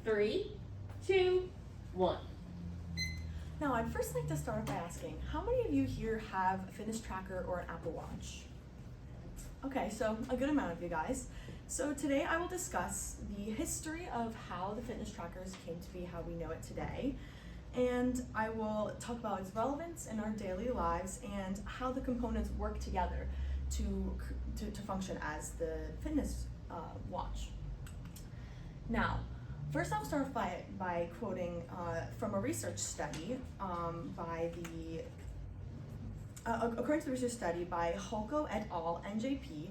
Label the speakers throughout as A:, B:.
A: 3, 2, 1.
B: Now, I'd first like to start by asking, how many of you here have a fitness tracker or an Apple Watch? Okay, so a good amount of you guys. So today I will discuss the history of how the fitness trackers came to be how we know it today. And I will talk about its relevance in our daily lives and how the components work together to function as the fitness watch. Now, first I'll start by quoting from a research study according to the research study by Holko et al. NJP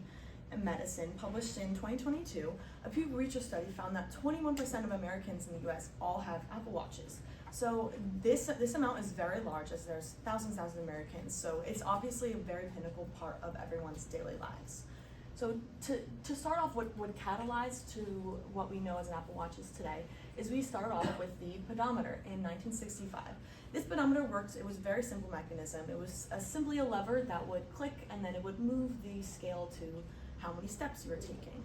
B: in Medicine, published in 2022, a Pew Research study found that 21% of Americans in the US all have Apple Watches. So this amount is very large, as there's thousands of Americans, so it's obviously a very pinnacle part of everyone's daily lives. So to start off, what catalyzed to what we know as an Apple Watch is today is we start off with the pedometer in 1965. This pedometer worked, it was a very simple mechanism. It was simply a lever that would click and then it would move the scale to how many steps you were taking.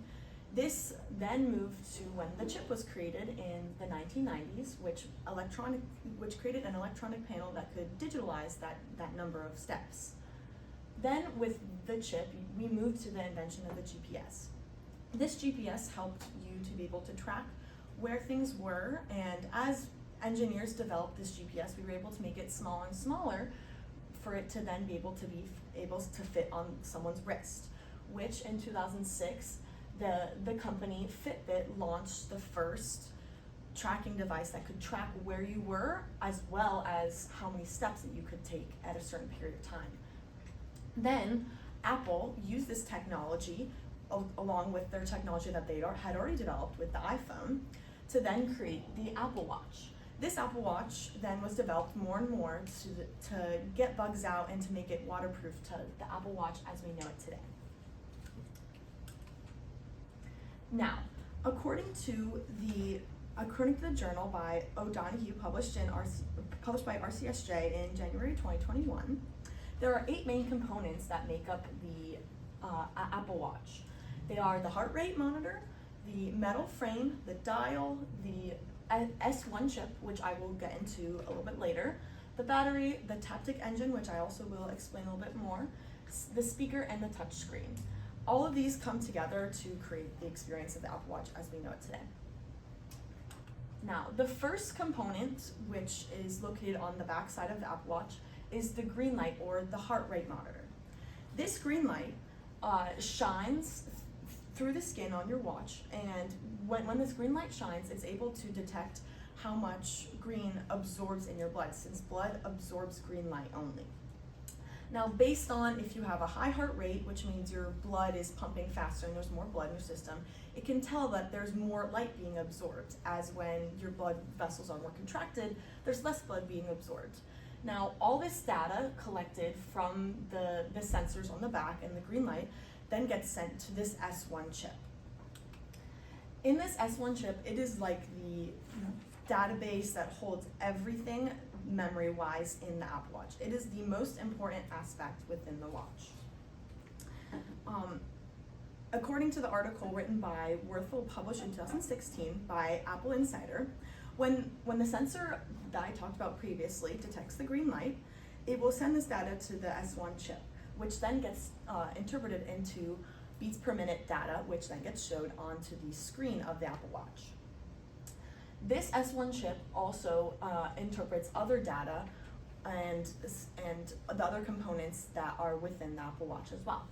B: This then moved to when the chip was created in the 1990s, which created an electronic panel that could digitalize that number of steps. Then with the chip, we moved to the invention of the GPS. This GPS helped you to be able to track where things were, and as engineers developed this GPS, we were able to make it smaller and smaller for it to then be able to fit on someone's wrist, which in 2006, the company Fitbit launched the first tracking device that could track where you were as well as how many steps that you could take at a certain period of time. Then Apple used this technology along with their technology that they had already developed with the iPhone to then create the Apple Watch. This Apple Watch then was developed more and more to get bugs out and to make it waterproof to the Apple Watch as we know it today. Now, according to the journal by O'Donoghue, published by RCSJ in January 2021, there are 8 main components that make up the Apple Watch. They are the heart rate monitor, the metal frame, the dial, the S1 chip, which I will get into a little bit later, the battery, the taptic engine, which I also will explain a little bit more, the speaker, and the touch screen. All of these come together to create the experience of the Apple Watch as we know it today. Now, the first component, which is located on the back side of the Apple Watch, is the green light, or the heart rate monitor. This green light shines through the skin on your watch, and when this green light shines, it's able to detect how much green absorbs in your blood, since blood absorbs green light only. Now, based on if you have a high heart rate, which means your blood is pumping faster and there's more blood in your system, it can tell that there's more light being absorbed, as when your blood vessels are more contracted, there's less blood being absorbed. Now, all this data collected from the sensors on the back and the green light then gets sent to this S1 chip. In this S1 chip, it is like the database that holds everything memory-wise in the Apple Watch. It is the most important aspect within the watch. According to the article written by Werthel, published in 2016 by Apple Insider, when the sensor that I talked about previously detects the green light, it will send this data to the S1 chip, which then gets interpreted into beats per minute data, which then gets showed onto the screen of the Apple Watch. This S1 chip also interprets other data and the other components that are within the Apple Watch as well.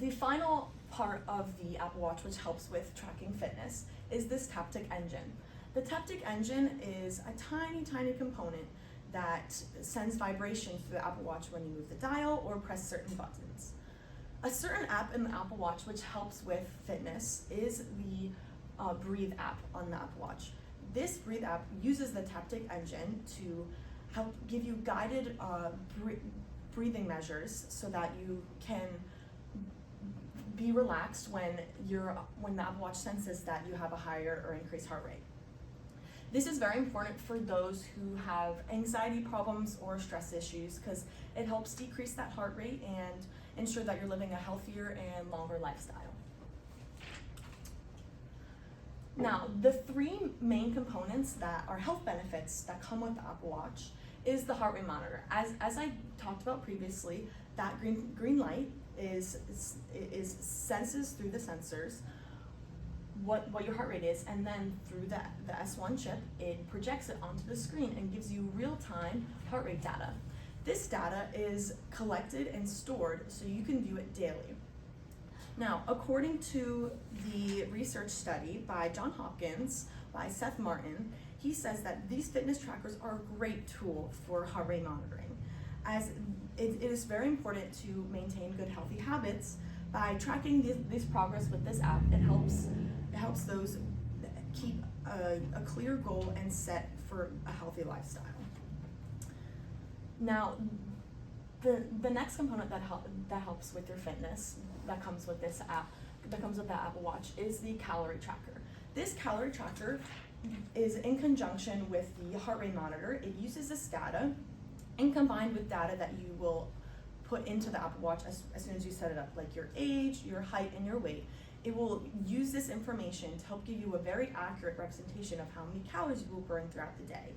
B: The final part of the Apple Watch, which helps with tracking fitness, is this taptic engine. The taptic engine is a tiny, tiny component that sends vibrations through the Apple Watch when you move the dial or press certain buttons. A certain app in the Apple Watch which helps with fitness is the Breathe app on the Apple Watch. This Breathe app uses the taptic engine to help give you guided breathing measures so that you can be relaxed when the Apple Watch senses that you have a higher or increased heart rate. This is very important for those who have anxiety problems or stress issues, because it helps decrease that heart rate and ensure that you're living a healthier and longer lifestyle. Now, the three main components that are health benefits that come with the Apple Watch is the heart rate monitor. As I talked about previously, that green light is senses through the sensors what your heart rate is, and then through the S1 chip, it projects it onto the screen and gives you real-time heart rate data. This data is collected and stored so you can view it daily. Now, according to the research study by Johns Hopkins, by Seth Martin, he says that these fitness trackers are a great tool for heart rate monitoring, as it is very important to maintain good healthy habits. By tracking this progress with this app, it helps those keep a clear goal and set for a healthy lifestyle. Now, the next component that helps with your fitness that comes with this app, that comes with the Apple Watch, is the calorie tracker. This calorie tracker is in conjunction with the heart rate monitor. It uses this data and combined with data that you will put into the Apple Watch as soon as you set it up, like your age, your height, and your weight. It will use this information to help give you a very accurate representation of how many calories you will burn throughout the day.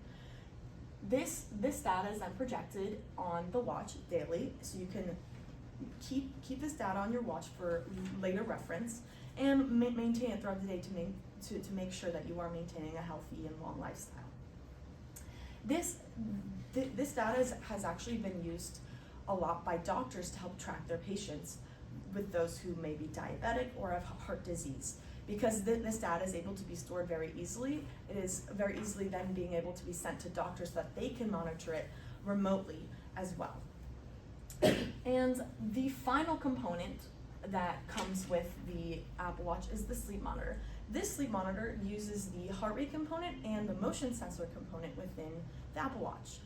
B: This data is then projected on the watch daily, so you can keep this data on your watch for later reference and maintain it throughout the day to make sure that you are maintaining a healthy and long lifestyle. This data has actually been used a lot by doctors to help track their patients with those who may be diabetic or have heart disease. Because this data is able to be stored very easily, it is very easily then being able to be sent to doctors so that they can monitor it remotely as well. And the final component that comes with the Apple Watch is the sleep monitor. This sleep monitor uses the heart rate component and the motion sensor component within the Apple Watch.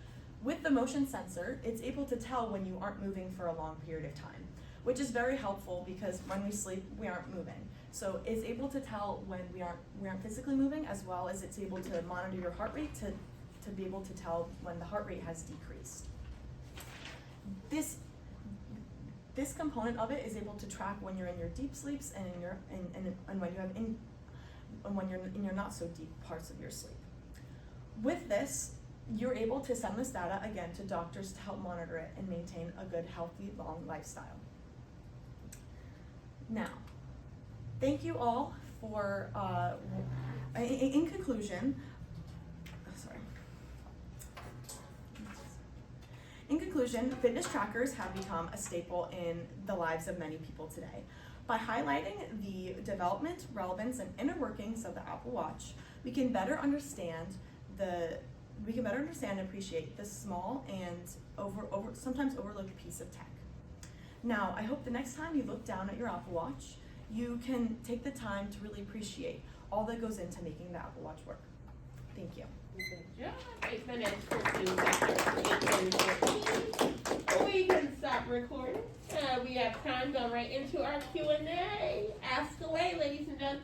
B: With the motion sensor, it's able to tell when you aren't moving for a long period of time, which is very helpful because when we sleep, we aren't moving. So it's able to tell when we aren't physically moving, as well as it's able to monitor your heart rate to be able to tell when the heart rate has decreased. This component of it is able to track when you're in your deep sleeps and when you're in your not so deep parts of your sleep. With this, you're able to send this data again to doctors to help monitor it and maintain a good, healthy, long lifestyle. Now, thank you all for, in conclusion, fitness trackers have become a staple in the lives of many people today. By highlighting the development, relevance, and inner workings of the Apple Watch, we can better understand and appreciate this small and sometimes overlooked piece of tech. Now, I hope the next time you look down at your Apple Watch, you can take the time to really appreciate all that goes into making the Apple Watch work. Thank you.
A: Good job. 8 minutes to we can stop recording. We have time going right into our Q&A. Ask away, ladies and gents.